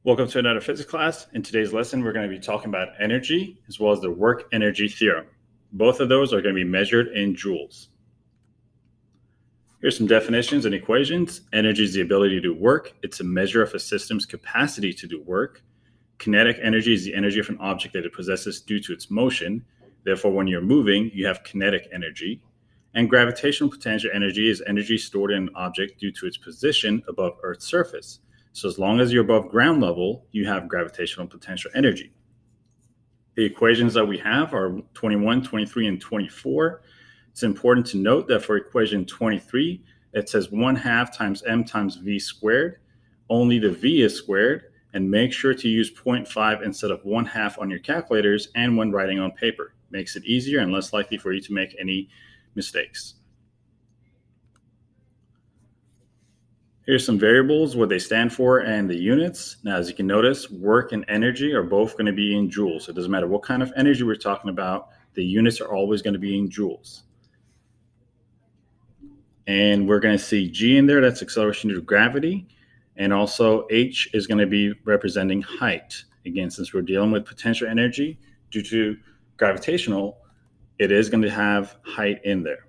Welcome to another physics class. In today's lesson, we're going to be talking about energy as well as the work energy theorem. Both of those are going to be measured in joules. Here's some definitions and equations. Energy is the ability to do work. It's a measure of a system's capacity to do work. Kinetic energy is the energy of an object that it possesses due to its motion. Therefore, when you're moving, you have kinetic energy. And gravitational potential energy is energy stored in an object due to its position above Earth's surface. So as long as you're above ground level, you have gravitational potential energy. The equations that we have are 21, 23, and 24. It's important to note that for equation 23, it says 1/2 times m times v squared. Only the v is squared, and make sure to use 0.5 instead of 1/2 on your calculators and when writing on paper. Makes it easier and less likely for you to make any mistakes. Here's some variables, what they stand for, and the units. Now, as you can notice, work and energy are both going to be in joules. It doesn't matter what kind of energy we're talking about, the units are always going to be in joules. And we're going to see G in there, that's acceleration due to gravity. And also H is going to be representing height. Again, since we're dealing with potential energy due to gravitational, it is going to have height in there.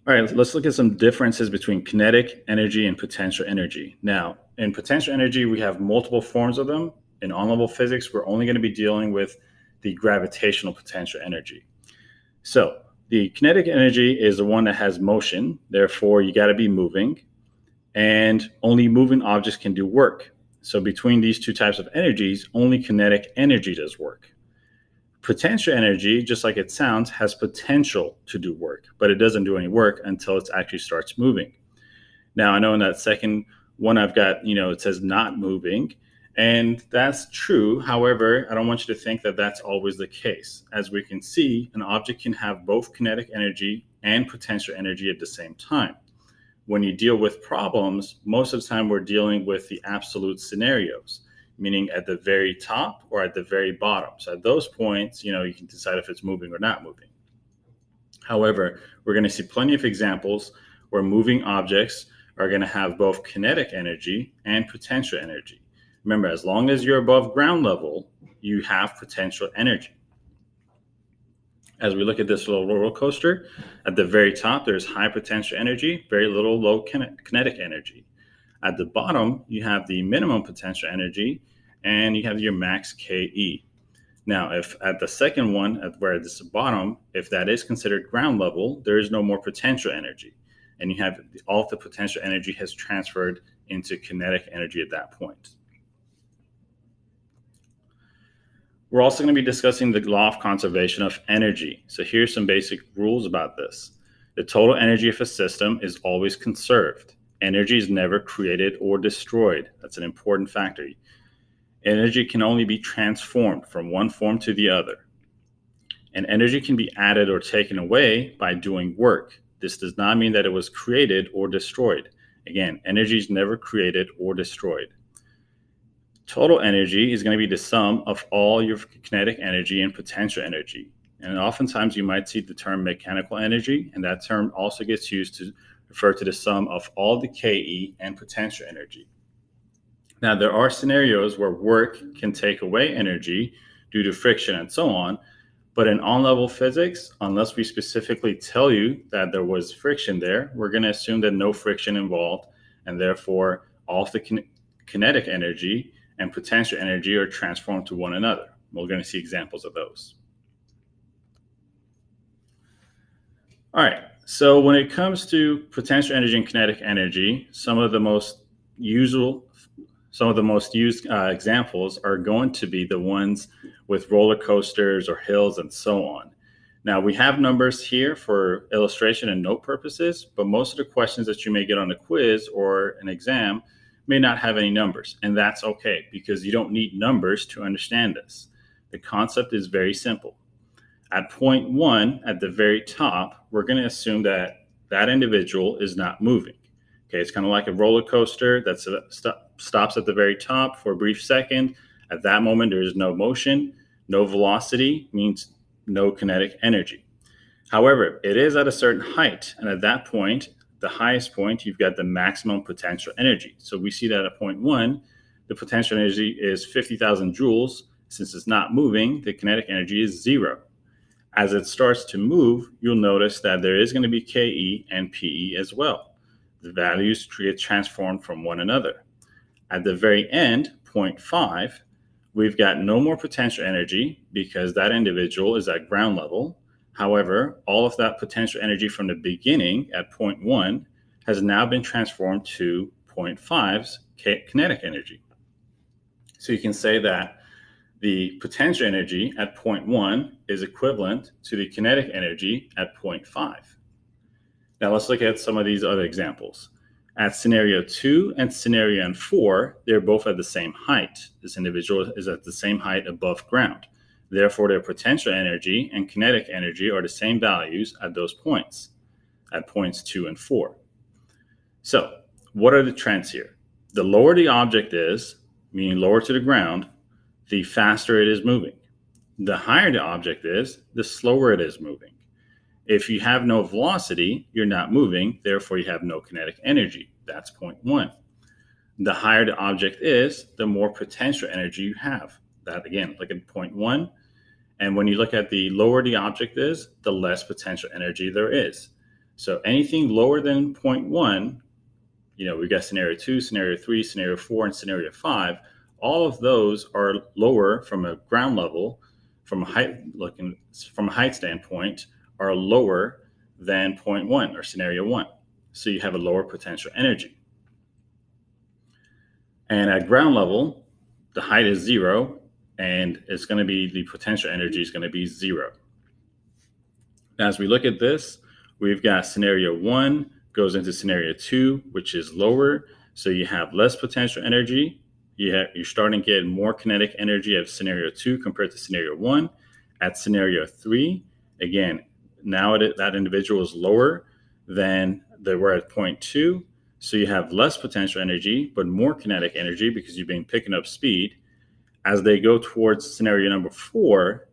All right, let's look at some differences between kinetic energy and potential energy. Now, in potential energy, we have multiple forms of them. In on-level physics, we're only going to be dealing with the gravitational potential energy. So the kinetic energy is the one that has motion. Therefore, you got to be moving, and only moving objects can do work. So between these two types of energies, only kinetic energy does work. Potential energy, just like it sounds, has potential to do work, but it doesn't do any work until it actually starts moving. Now, I know in that second one I've got, it says not moving, and that's true. However, I don't want you to think that that's always the case. As we can see, an object can have both kinetic energy and potential energy at the same time. When you deal with problems, most of the time we're dealing with the absolute scenarios, meaning at the very top or at the very bottom. So at those points, you can decide if it's moving or not moving. However, we're going to see plenty of examples where moving objects are going to have both kinetic energy and potential energy. Remember, as long as you're above ground level, you have potential energy. As we look at this little roller coaster, at the very top, there's high potential energy, very little low kinetic energy. At the bottom, you have the minimum potential energy, and you have your max KE. Now, if at the second one, where this is bottom, if that is considered ground level, there is no more potential energy. And you have all of the potential energy has transferred into kinetic energy at that point. We're also going to be discussing the law of conservation of energy. So here's some basic rules about this. The total energy of a system is always conserved. Energy is never created or destroyed. That's an important factor. Energy can only be transformed from one form to the other. And energy can be added or taken away by doing work. This does not mean that it was created or destroyed. Again, energy is never created or destroyed. Total energy is going to be the sum of all your kinetic energy and potential energy. And oftentimes you might see the term mechanical energy, and that term also gets used to refer to the sum of all the KE and potential energy. Now, there are scenarios where work can take away energy due to friction and so on, but in on-level physics, unless we specifically tell you that there was friction there, we're going to assume that no friction involved, and therefore all of the kinetic energy and potential energy are transformed to one another. We're going to see examples of those. All right, so when it comes to potential energy and kinetic energy, some of the most used examples are going to be the ones with roller coasters or hills and so on. Now, we have numbers here for illustration and note purposes, but most of the questions that you may get on a quiz or an exam may not have any numbers, and that's okay because you don't need numbers to understand this. The concept is very simple. At point 1, at the very top, we're going to assume that that individual is not moving. Okay, it's kind of like a roller coaster that stops at the very top for a brief second. At that moment, there is no motion, no velocity, means no kinetic energy. However, it is at a certain height, and at that point, the highest point, you've got the maximum potential energy. So we see that at point 1, the potential energy is 50,000 joules. Since it's not moving, the kinetic energy is 0. As it starts to move, you'll notice that there is going to be Ke and Pe as well. The values get transformed from one another. At the very end, point 5, we've got no more potential energy because that individual is at ground level. However, all of that potential energy from the beginning at point 1 has now been transformed to point 5's kinetic energy. So you can say that the potential energy at point 1 is equivalent to the kinetic energy at point 5. Now let's look at some of these other examples. At scenario 2 and scenario 4, they're both at the same height. This individual is at the same height above ground. Therefore, their potential energy and kinetic energy are the same values at those points, at points 2 and 4. So, what are the trends here? The lower the object is, meaning lower to the ground, the faster it is moving. The higher the object is, the slower it is moving. If you have no velocity, you're not moving, therefore you have no kinetic energy. That's point 1. The higher the object is, the more potential energy you have. That again, look at point 1. And when you look at the lower the object is, the less potential energy there is. So anything lower than point 1, we've got scenario 2, scenario 3, scenario 4, and scenario 5. All of those are lower from a ground level, from a height standpoint, are lower than point 1 or scenario 1. So you have a lower potential energy. And at ground level, the height is 0, and it's going to be, the potential energy is going to be 0. Now, as we look at this, we've got scenario 1 goes into scenario 2, which is lower. So you have less potential energy. You're starting to get more kinetic energy at scenario 2 compared to scenario 1. At scenario 3, again, now that individual is lower than they were at point 2. So you have less potential energy, but more kinetic energy because you've been picking up speed. As they go towards scenario number 4,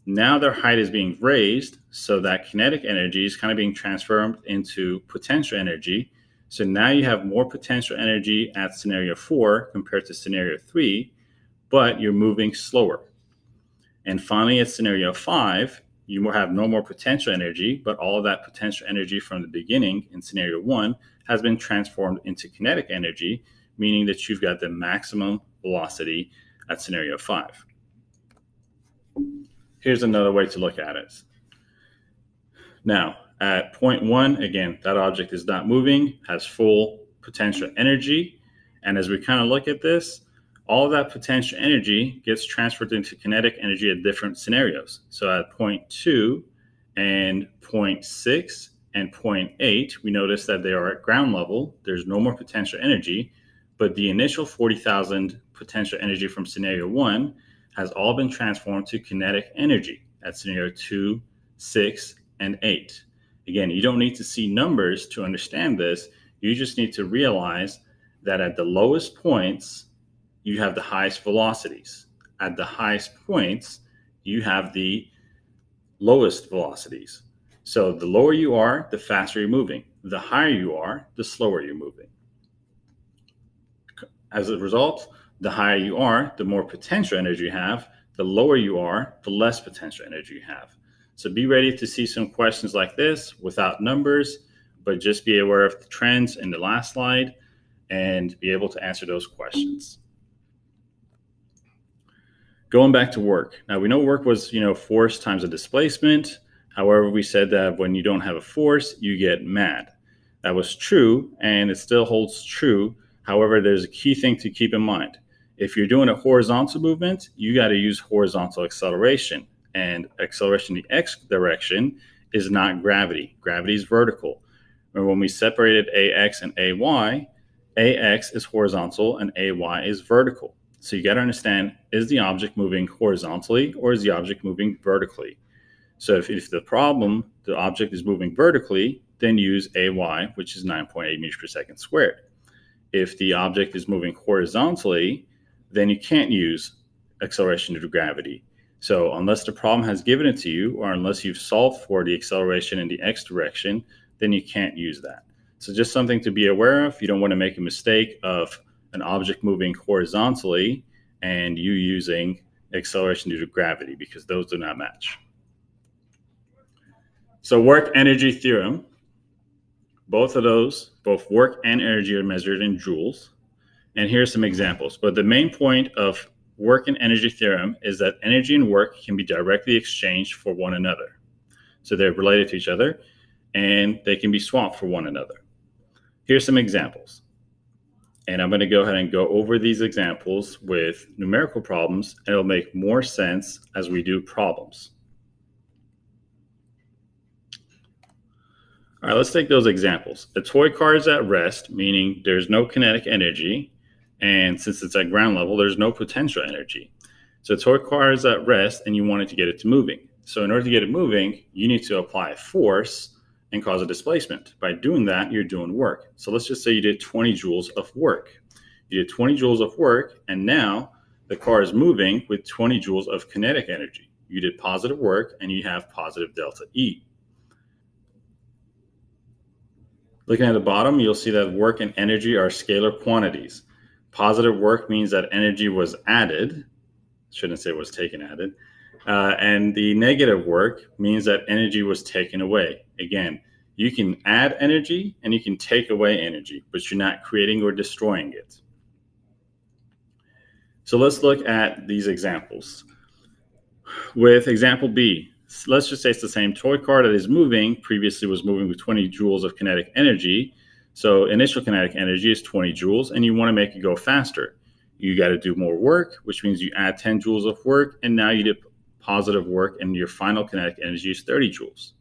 now their height is being raised, so that kinetic energy is kind of being transformed into potential energy. So now you have more potential energy at scenario 4 compared to scenario 3, but you're moving slower. And finally, at scenario 5, you have no more potential energy, but all of that potential energy from the beginning in scenario 1 has been transformed into kinetic energy, meaning that you've got the maximum velocity at scenario 5. Here's another way to look at it. Now, at point 1, again, that object is not moving, has full potential energy. And as we kind of look at this, all of that potential energy gets transferred into kinetic energy at different scenarios. So at point 2 and point 6 and point 8, we notice that they are at ground level. There's no more potential energy, but the initial 40,000 potential energy from scenario 1 has all been transformed to kinetic energy at scenario 2, 6, and 8. Again, you don't need to see numbers to understand this. You just need to realize that at the lowest points, you have the highest velocities. At the highest points, you have the lowest velocities. So the lower you are, the faster you're moving. The higher you are, the slower you're moving. As a result, the higher you are, the more potential energy you have. The lower you are, the less potential energy you have. So be ready to see some questions like this without numbers, but just be aware of the trends in the last slide and be able to answer those questions. Going back to work. Now we know work was, force times a displacement. However, we said that when you don't have a force, you get mad. That was true, and it still holds true. However, there's a key thing to keep in mind. If you're doing a horizontal movement, you got to use horizontal acceleration. And acceleration in the x direction is not gravity. Gravity is vertical. Remember when we separated ax and ay, ax is horizontal and ay is vertical. So you got to understand, is the object moving horizontally or is the object moving vertically? So if the object is moving vertically, then use ay, which is 9.8 meters per second squared. If the object is moving horizontally, then you can't use acceleration due to gravity. So unless the problem has given it to you, or unless you've solved for the acceleration in the x direction, then you can't use that. So just something to be aware of. You don't want to make a mistake of an object moving horizontally and you using acceleration due to gravity, because those do not match. So work energy theorem, both work and energy are measured in joules. And here's some examples. But the main point of work and energy theorem is that energy and work can be directly exchanged for one another. So they're related to each other and they can be swapped for one another. Here's some examples. And I'm going to go ahead and go over these examples with numerical problems, and it'll make more sense as we do problems. All right, let's take those examples. A toy car is at rest, meaning there's no kinetic energy. And since it's at ground level, there's no potential energy. So a toy car is at rest and you wanted to get it to moving. So in order to get it moving, you need to apply a force and cause a displacement. By doing that, you're doing work. So let's just say you did 20 joules of work. You did 20 joules of work, and now the car is moving with 20 joules of kinetic energy. You did positive work and you have positive delta E. Looking at the bottom, you'll see that work and energy are scalar quantities. Positive work means that energy was added. Shouldn't say was taken added. And the negative work means that energy was taken away. Again, you can add energy and you can take away energy, but you're not creating or destroying it. So let's look at these examples. With example B, let's just say it's the same toy car that is moving, previously was moving with 20 joules of kinetic energy. So initial kinetic energy is 20 joules, and you want to make it go faster. You got to do more work, which means you add 10 joules of work, and now you did positive work, and your final kinetic energy is 30 joules.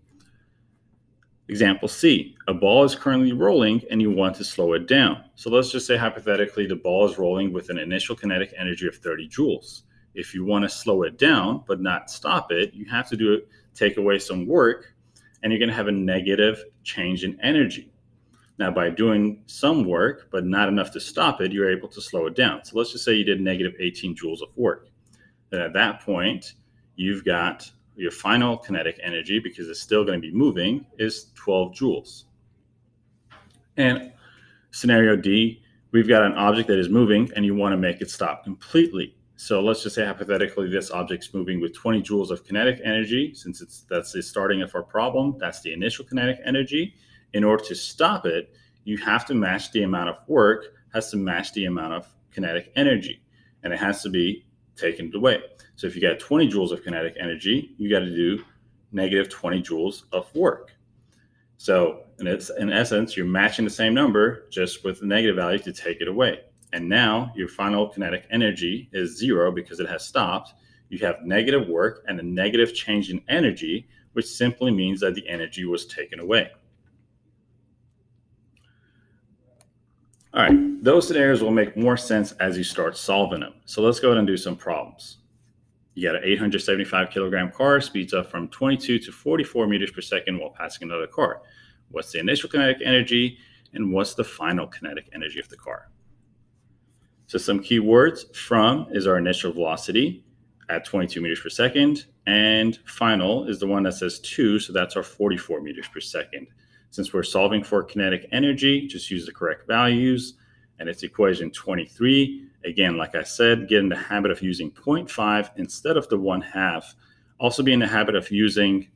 Example C, a ball is currently rolling, and you want to slow it down. So let's just say hypothetically the ball is rolling with an initial kinetic energy of 30 joules. If you want to slow it down but not stop it, you have to take away some work, and you're going to have a negative change in energy. Now, by doing some work but not enough to stop it, you're able to slow it down. So let's just say you did negative 18 joules of work. Then at that point, you've got your final kinetic energy, because it's still going to be moving, is 12 joules. And scenario D, we've got an object that is moving and you want to make it stop completely. So let's just say hypothetically this object's moving with 20 joules of kinetic energy. Since that's the starting of our problem, that's the initial kinetic energy. In order to stop it, you have to match the amount of work, has to match the amount of kinetic energy, and it has to be taken away. So if you got 20 joules of kinetic energy, you got to do negative 20 joules of work. So in essence, you're matching the same number just with the negative value to take it away. And now your final kinetic energy is 0 because it has stopped. You have negative work and a negative change in energy, which simply means that the energy was taken away. All right, those scenarios will make more sense as you start solving them. So let's go ahead and do some problems. You got an 875 kilogram car, speeds up from 22 to 44 meters per second while passing another car. What's the initial kinetic energy and what's the final kinetic energy of the car? So some key words: from is our initial velocity at 22 meters per second, and final is the one that says 2, so that's our 44 meters per second. Since we're solving for kinetic energy, just use the correct values, and it's equation 23. Again, like I said, get in the habit of using 0.5 instead of the 1/2. Also be in the habit of using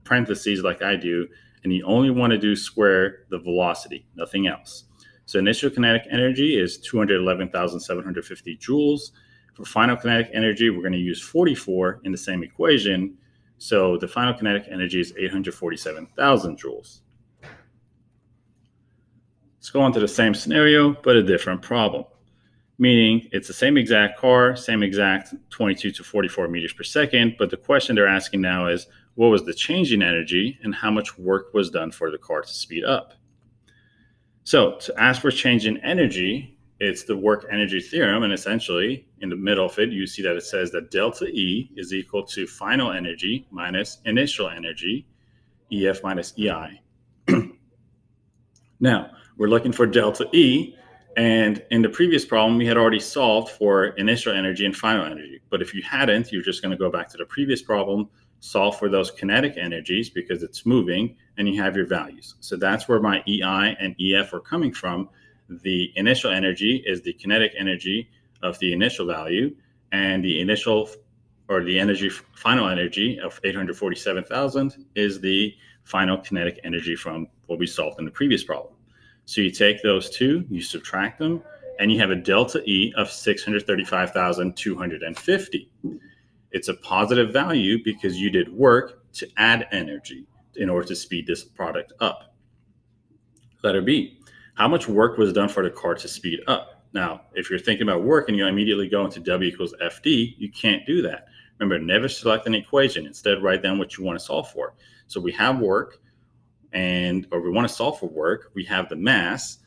parentheses like I do, and you only want to do square the velocity, nothing else. So initial kinetic energy is 211,750 joules. For final kinetic energy, we're going to use 44 in the same equation. So the final kinetic energy is 847,000 joules. Let's go on to the same scenario, but a different problem. Meaning it's the same exact car, same exact 22 to 44 meters per second, but the question they're asking now is, what was the change in energy and how much work was done for the car to speed up? So to ask for change in energy, it's the work energy theorem, and essentially in the middle of it, you see that it says that delta E is equal to final energy minus initial energy, EF minus EI. Now, we're looking for delta E, and in the previous problem, we had already solved for initial energy and final energy. But if you hadn't, you're just going to go back to the previous problem, solve for those kinetic energies because it's moving, and you have your values. So that's where my EI and EF are coming from. The initial energy is the kinetic energy of the initial value, and the initial or the energy final energy of 847,000 is the final kinetic energy from what we solved in the previous problem. So you take those two, you subtract them, and you have a delta E of 635,250. It's a positive value because you did work to add energy in order to speed this product up. Letter B, how much work was done for the car to speed up? Now, if you're thinking about work and you immediately go into W equals FD, you can't do that. Remember, never select an equation. Instead, write down what you want to solve for. So we have work, or we want to solve for work. We have the mass,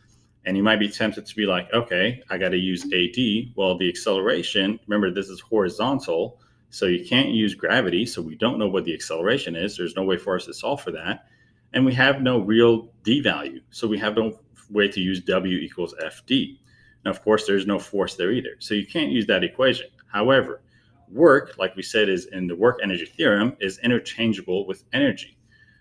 and you might be tempted to be like, okay, I got to use AD. Well, the acceleration, remember, this is horizontal, so you can't use gravity, so we don't know what the acceleration is. There's no way for us to solve for that. And we have no real D value, so we have no way to use W equals FD. Now, of course, there's no force there either, so you can't use that equation. However, work, like we said, is in the work energy theorem, is interchangeable with energy.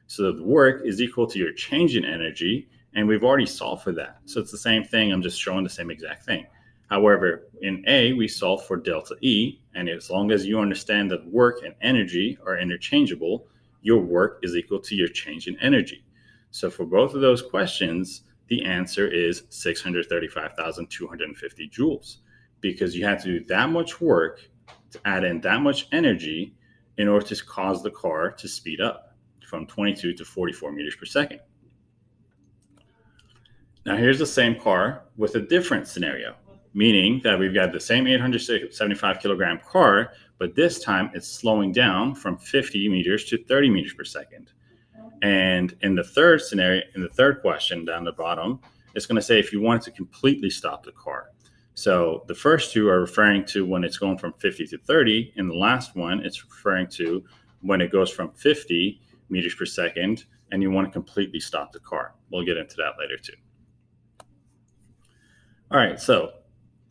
So the work is equal to your change in energy, and we've already solved for that. So it's the same thing. I'm just showing the same exact thing. However, in A, we solve for delta E, and as long as you understand that work and energy are interchangeable, your work is equal to your change in energy. So for both of those questions, the answer is 635,250 joules, because you had to do that much work to add in that much energy in order to cause the car to speed up from 22 to 44 meters per second. Now here's the same car with a different scenario, meaning that we've got the same 875 kilogram car, but this time it's slowing down from 50 meters to 30 meters per second. And in the third scenario, in the third question down the bottom, it's going to say if you wanted to completely stop the car. So the first two are referring to when it's going from 50 to 30. And the last one, it's referring to when it goes from 50 meters per second and you want to completely stop the car. We'll get into that later too. All right, so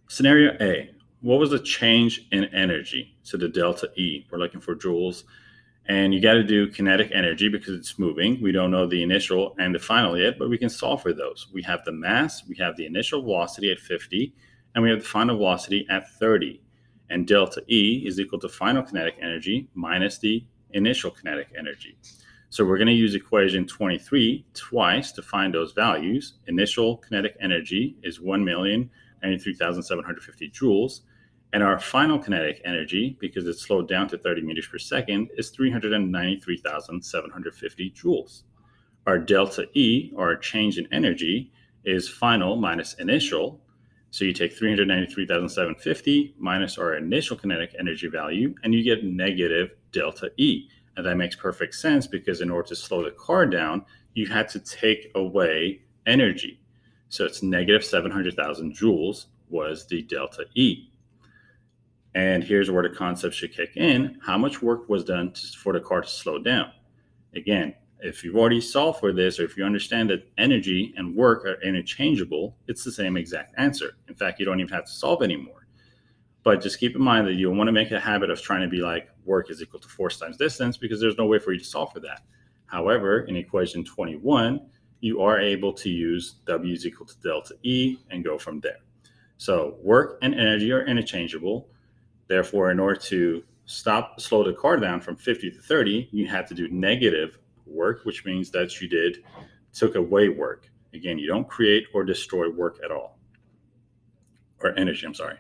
scenario A, what was the change in energy? So the delta E, we're looking for joules. And you got to do kinetic energy because it's moving. We don't know the initial and the final yet, but we can solve for those. We have the mass, we have the initial velocity at 50, and we have the final velocity at 30. And delta E is equal to final kinetic energy minus the initial kinetic energy. So we're going to use equation 23 twice to find those values. Initial kinetic energy is 1,093,750 joules. And our final kinetic energy, because it's slowed down to 30 meters per second, is 393,750 joules. Our delta E, or our change in energy, is final minus initial. So you take 393,750 minus our initial kinetic energy value, and you get negative delta E. And that makes perfect sense because in order to slow the car down, you had to take away energy. So it's negative 700,000 joules was the delta E. And here's where the concept should kick in. How much work was done for the car to slow down? Again, if you've already solved for this, or if you understand that energy and work are interchangeable, it's the same exact answer. In fact, you don't even have to solve anymore. But just keep in mind that you don't want to make a habit of trying to be like work is equal to force times distance, because there's no way for you to solve for that. However, in equation 21, you are able to use W is equal to delta E and go from there. So work and energy are interchangeable. Therefore, in order to slow the car down from 50 to 30, you had to do negative work, which means that you took away work. Again, you don't create or destroy work at all, or energy, I'm sorry.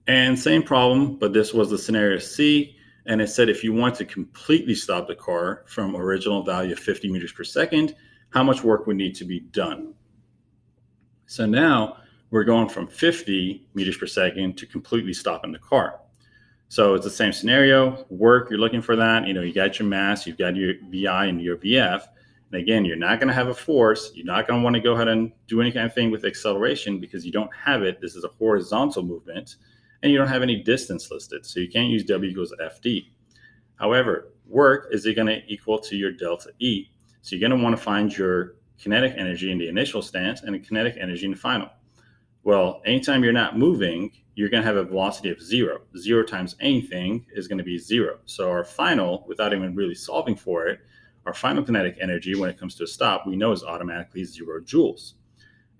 And same problem, but this was the scenario C, and it said if you want to completely stop the car from original value of 50 meters per second, how much work would need to be done? So now we're going from 50 meters per second to completely stopping the car. So it's the same scenario. Work, you're looking for that. You got your mass, you've got your VI and your VF. And again, you're not going to have a force. You're not going to want to go ahead and do any kind of thing with acceleration because you don't have it. This is a horizontal movement, and you don't have any distance listed. So you can't use W equals FD. However, work is going to equal to your delta E. So you're going to want to find your kinetic energy in the initial stance and the kinetic energy in the final. Well, anytime you're not moving, you're going to have a velocity of 0. 0 times anything is going to be 0. So our final, without even really solving for it, our final kinetic energy when it comes to a stop, we know is automatically 0 joules.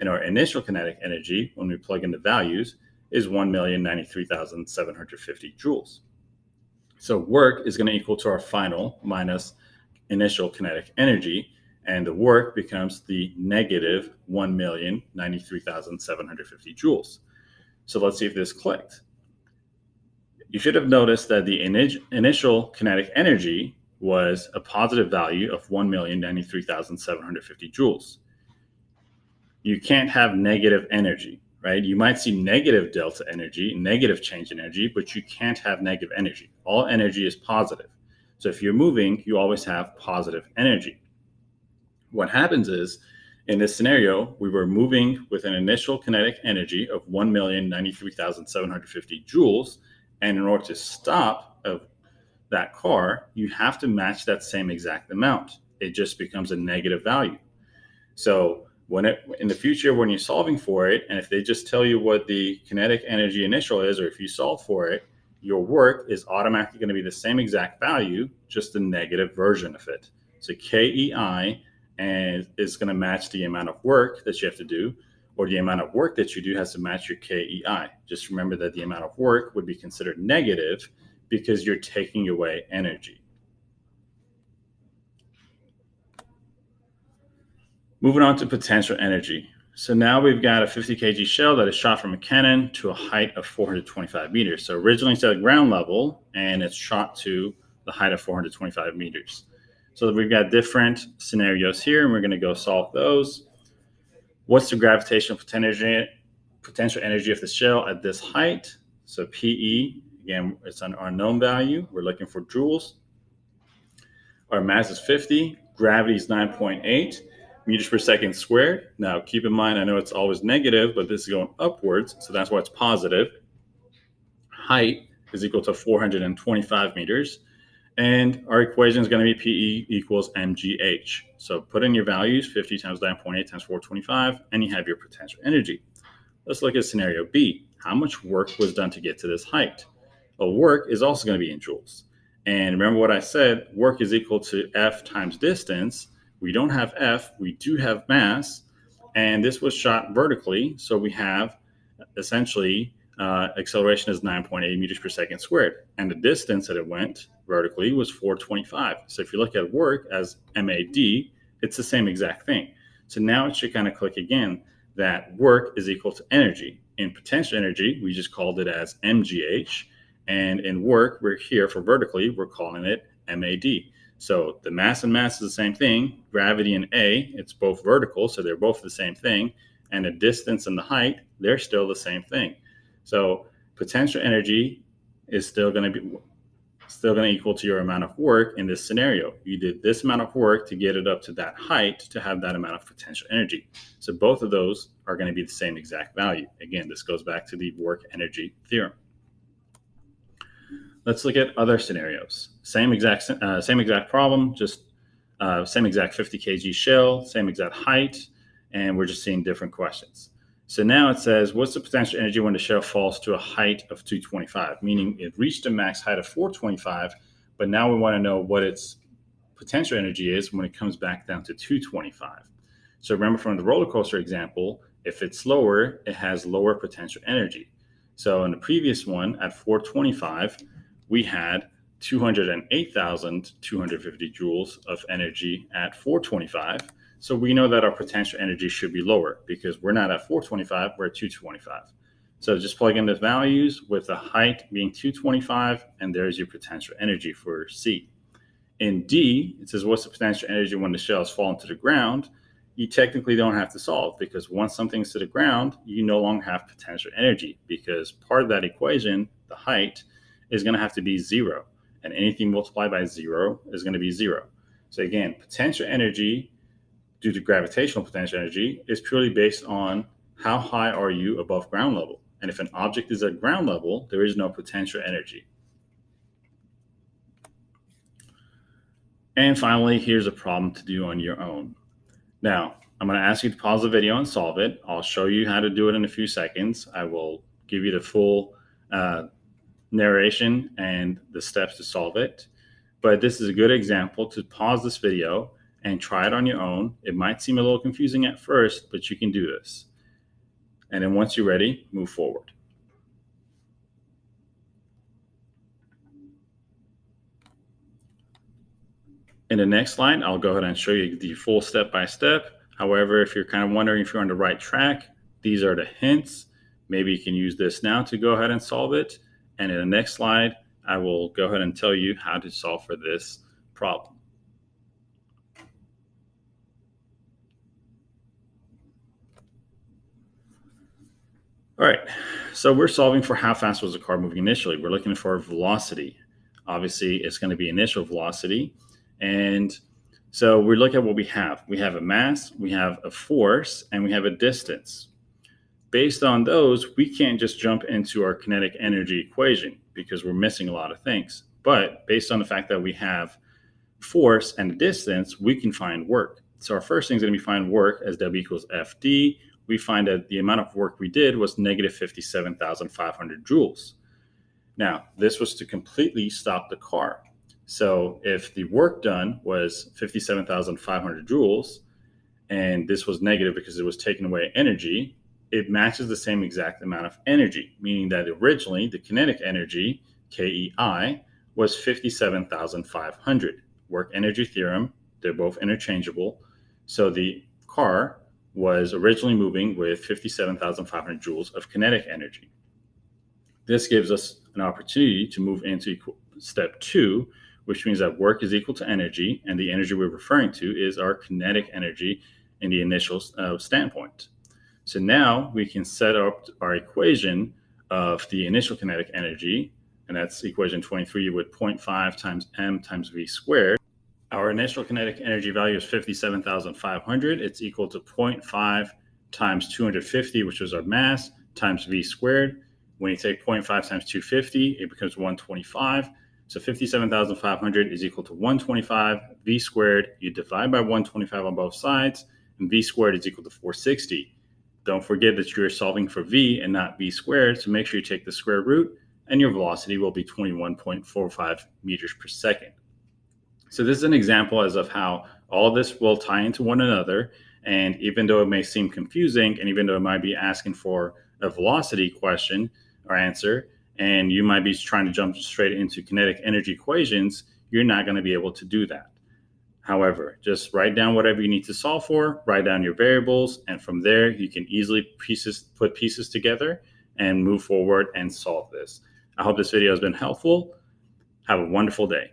And our initial kinetic energy, when we plug in the values, is 1,093,750 joules. So work is going to equal to our final minus initial kinetic energy, and the work becomes the negative 1,093,750 joules. So let's see if this clicked. You should have noticed that the initial kinetic energy was a positive value of 1,093,750 joules. You can't have negative energy, right? You might see negative delta energy, negative change in energy, but you can't have negative energy. All energy is positive. So if you're moving, you always have positive energy. What happens is, in this scenario, we were moving with an initial kinetic energy of 1,093,750 joules. And in order to stop that car, you have to match that same exact amount. It just becomes a negative value. So in the future, when you're solving for it, and if they just tell you what the kinetic energy initial is, or if you solve for it, your work is automatically going to be the same exact value, just the negative version of it. So KEI and is going to match the amount of work that you have to do, or the amount of work that you do has to match your KEI. Just remember that the amount of work would be considered negative because you're taking away energy. Moving on to potential energy. So now we've got a 50 kg shell that is shot from a cannon to a height of 425 meters. So originally it's at ground level, and it's shot to the height of 425 meters. So we've got different scenarios here, and we're going to go solve those. What's the gravitational potential energy of the shell at this height? So PE, again, it's an unknown value. We're looking for joules. Our mass is 50. Gravity is 9.8 meters per second squared. Now, keep in mind, I know it's always negative, but this is going upwards, so that's why it's positive. Height is equal to 425 meters. And our equation is going to be PE equals mgh. So put in your values, 50 times 9.8 times 425, and you have your potential energy. Let's look at scenario B. How much work was done to get to this height? Well, work is also going to be in joules. And remember what I said, work is equal to F times distance. We don't have F, we do have mass. And this was shot vertically, so we have essentially acceleration is 9.8 meters per second squared. And the distance that it went vertically was 425. So if you look at work as MAD, it's the same exact thing. So now it should kind of click again that work is equal to energy. In potential energy, we just called it as mgh. And in work, we're here for vertically, we're calling it MAD. So the mass and mass is the same thing. Gravity and A, it's both vertical, so they're both the same thing. And the distance and the height, they're still the same thing. So potential energy is still going to equal to your amount of work in this scenario. You did this amount of work to get it up to that height to have that amount of potential energy. So both of those are going to be the same exact value. Again, this goes back to the work energy theorem. Let's look at other scenarios. Same exact problem, just same exact 50 kg shell, same exact height, and we're just seeing different questions. So now it says, what's the potential energy when the shell falls to a height of 225? Meaning it reached a max height of 425, but now we want to know what its potential energy is when it comes back down to 225. So remember from the roller coaster example, if it's slower, it has lower potential energy. So in the previous one at 425, we had 208,250 joules of energy at 425. So we know that our potential energy should be lower because we're not at 425, we're at 225. So just plug in the values with the height being 225, and there's your potential energy for C. In D, it says, what's the potential energy when the shell is falling to the ground? You technically don't have to solve because once something's to the ground, you no longer have potential energy because part of that equation, the height, is going to have to be 0. And anything multiplied by 0 is going to be 0. So again, potential energy due to gravitational potential energy is purely based on how high are you above ground level. And if an object is at ground level, there is no potential energy. And finally, here's a problem to do on your own. Now, I'm going to ask you to pause the video and solve it. I'll show you how to do it in a few seconds. I will give you the full narration and the steps to solve it. But this is a good example to pause this video and try it on your own. It might seem a little confusing at first, but you can do this. And then once you're ready, move forward. In the next slide, I'll go ahead and show you the full step-by-step. However, if you're kind of wondering if you're on the right track, these are the hints. Maybe you can use this now to go ahead and solve it. And in the next slide, I will go ahead and tell you how to solve for this problem. All right, so we're solving for how fast was the car moving initially. We're looking for velocity. Obviously, it's going to be initial velocity. And so we look at what we have. We have a mass, we have a force, and we have a distance. Based on those, we can't just jump into our kinetic energy equation because we're missing a lot of things. But based on the fact that we have force and distance, we can find work. So our first thing is going to be find work as W equals FD. We find that the amount of work we did was negative 57,500 joules. Now, this was to completely stop the car. So if the work done was 57,500 joules, and this was negative because it was taking away energy, it matches the same exact amount of energy, meaning that originally the kinetic energy, KEI, was 57,500. Work energy theorem, they're both interchangeable. So the car was originally moving with 57,500 joules of kinetic energy. This gives us an opportunity to move into step 2, which means that work is equal to energy, and the energy we're referring to is our kinetic energy in the initial standpoint. So now we can set up our equation of the initial kinetic energy, and that's equation 23 with 0.5 times m times v squared. Our initial kinetic energy value is 57,500. It's equal to 0.5 times 250, which is our mass, times v squared. When you take 0.5 times 250, it becomes 125. So 57,500 is equal to 125 v squared. You divide by 125 on both sides, and v squared is equal to 460. Don't forget that you're solving for v and not v squared, so make sure you take the square root, and your velocity will be 21.45 meters per second. So this is an example as of how all this will tie into one another. And even though it may seem confusing, and even though it might be asking for a velocity question or answer, and you might be trying to jump straight into kinetic energy equations, you're not going to be able to do that. However, just write down whatever you need to solve for, write down your variables, and from there you can easily put pieces together and move forward and solve this. I hope this video has been helpful. Have a wonderful day.